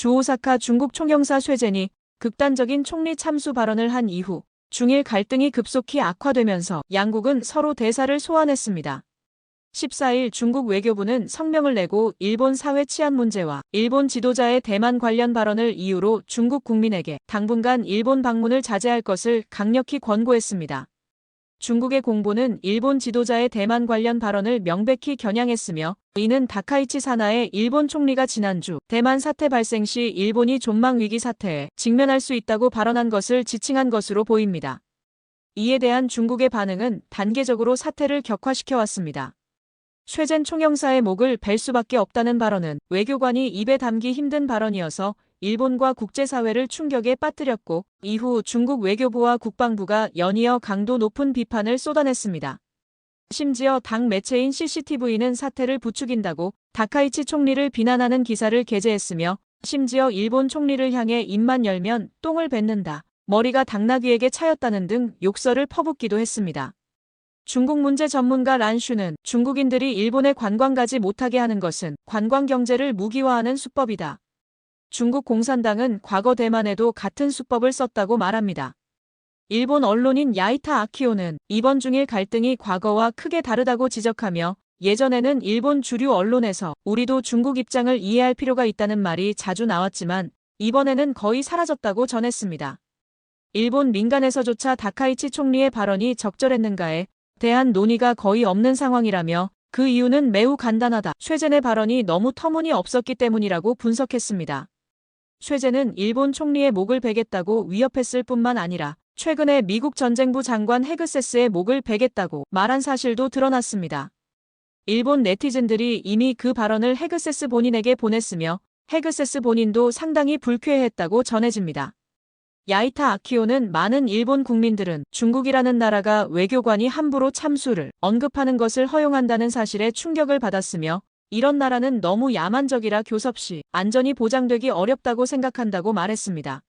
주오사카 중국 총영사 쇠젠이 극단적인 총리 참수 발언을 한 이후 중일 갈등이 급속히 악화되면서 양국은 서로 대사를 소환했습니다. 14일 중국 외교부는 성명을 내고 일본 사회 치안 문제와 일본 지도자의 대만 관련 발언을 이유로 중국 국민에게 당분간 일본 방문을 자제할 것을 강력히 권고했습니다. 중국의 공보는 일본 지도자의 대만 관련 발언을 명백히 겨냥했으며 이는 다카이치 사나의 일본 총리가 지난주 대만 사태 발생 시 일본이 존망 위기 사태에 직면할 수 있다고 발언한 것을 지칭한 것으로 보입니다. 이에 대한 중국의 반응은 단계적으로 사태를 격화시켜왔습니다. 쇠젠 총영사의 목을 벨 수밖에 없다는 발언은 외교관이 입에 담기 힘든 발언이어서 일본과 국제사회를 충격에 빠뜨렸고 이후 중국 외교부와 국방부가 연이어 강도 높은 비판을 쏟아냈습니다. 심지어 당 매체인 CCTV는 사태를 부추긴다고 다카이치 총리를 비난하는 기사를 게재했으며 심지어 일본 총리를 향해 입만 열면 똥을 뱉는다, 머리가 당나귀에게 차였다는 등 욕설을 퍼붓기도 했습니다. 중국 문제 전문가 란슈는 중국인들이 일본에 관광 가지 못하게 하는 것은 관광 경제를 무기화하는 수법이다. 중국 공산당은 과거 대만에도 같은 수법을 썼다고 말합니다. 일본 언론인 야이타 아키오는 이번 중일 갈등이 과거와 크게 다르다고 지적하며 예전에는 일본 주류 언론에서 우리도 중국 입장을 이해할 필요가 있다는 말이 자주 나왔지만 이번에는 거의 사라졌다고 전했습니다. 일본 민간에서조차 다카이치 총리의 발언이 적절했는가에 대한 논의가 거의 없는 상황이라며 그 이유는 매우 간단하다. 쇠젠의 발언이 너무 터무니없었기 때문이라고 분석했습니다. 쇠젠은 일본 총리의 목을 베겠다고 위협했을 뿐만 아니라 최근에 미국 전쟁부 장관 헤그세스의 목을 베겠다고 말한 사실도 드러났습니다. 일본 네티즌들이 이미 그 발언을 헤그세스 본인에게 보냈으며 헤그세스 본인도 상당히 불쾌했다고 전해집니다. 야이타 아키오는 많은 일본 국민들은 중국이라는 나라가 외교관이 함부로 참수를 언급하는 것을 허용한다는 사실에 충격을 받았으며 이런 나라는 너무 야만적이라 교섭시 안전이 보장되기 어렵다고 생각한다고 말했습니다.